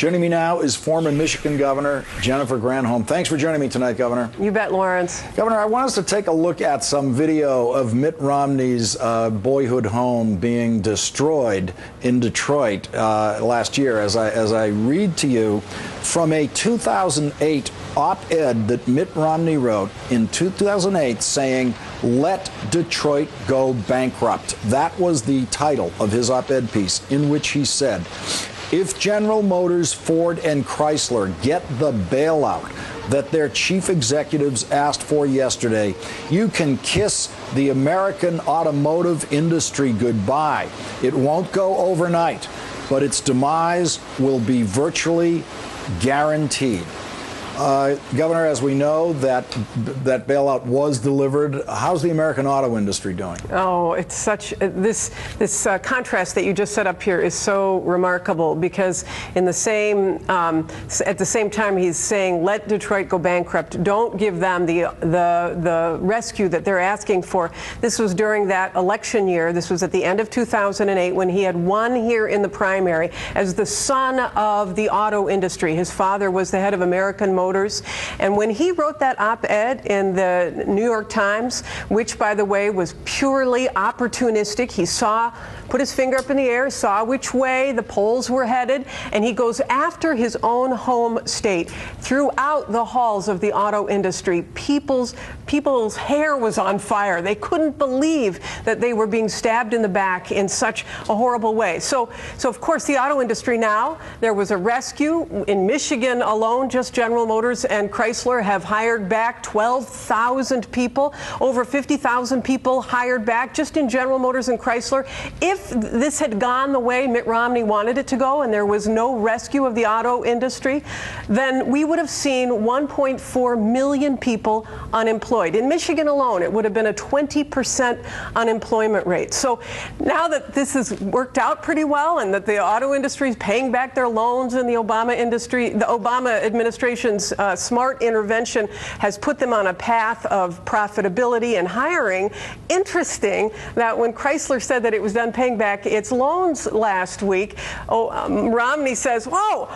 Joining me now is former Michigan Governor Jennifer Granholm. Thanks for joining me tonight, Governor. You bet, Lawrence. Governor, I want us to take a look at some video of Mitt Romney's boyhood home being destroyed in Detroit last year. As I read to you from a 2008 op-ed that Mitt Romney wrote in 2008 saying, "Let Detroit go bankrupt." That was the title of his op-ed piece, in which he said, if General Motors, Ford, and Chrysler get the bailout that their chief executives asked for yesterday, you can kiss the American automotive industry goodbye. It won't go overnight, but its demise will be virtually guaranteed. Governor, as we know, that bailout was delivered. How's the American auto industry doing? Oh, it's such this contrast that you just set up here is so remarkable, because in the same at the same time he's saying let Detroit go bankrupt, don't give them the rescue that they're asking for. This was during that election year. This was at the end of 2008 when he had won here in the primary as the son of the auto industry. His father was the head of American Motors. And when he wrote that op-ed in the New York Times, which, by the way, was purely opportunistic, he put his finger up in the air, saw which way the polls were headed, and he goes after his own home state. Throughout the halls of the auto industry, people's hair was on fire. They couldn't believe that they were being stabbed in the back in such a horrible way. So of course, the auto industry now, there was a rescue. In Michigan alone, just General Motors and Chrysler have hired back 12,000 people, over 50,000 people hired back just in General Motors and Chrysler. If this had gone the way Mitt Romney wanted it to go and there was no rescue of the auto industry, then we would have seen 1.4 million people unemployed. In Michigan alone, it would have been a 20% unemployment rate. So now that this has worked out pretty well and that the auto industry is paying back their loans, and the Obama administration's smart intervention has put them on a path of profitability and hiring. Interesting that when Chrysler said that it was done paying back its loans last week, Romney says, "Whoa,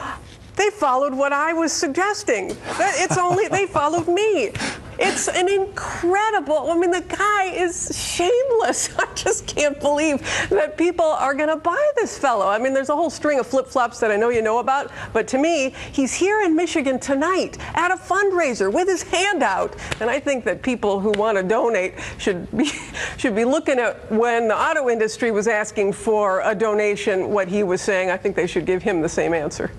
they followed what I was suggesting. They followed me." It's an incredible, I mean, the guy is shameless. I just can't believe that people are going to buy this fellow. I mean, there's a whole string of flip-flops that I know you know about, but to me, he's here in Michigan tonight at a fundraiser with his hand out. And I think that people who want to donate should be looking at when the auto industry was asking for a donation, what he was saying. I think they should give him the same answer.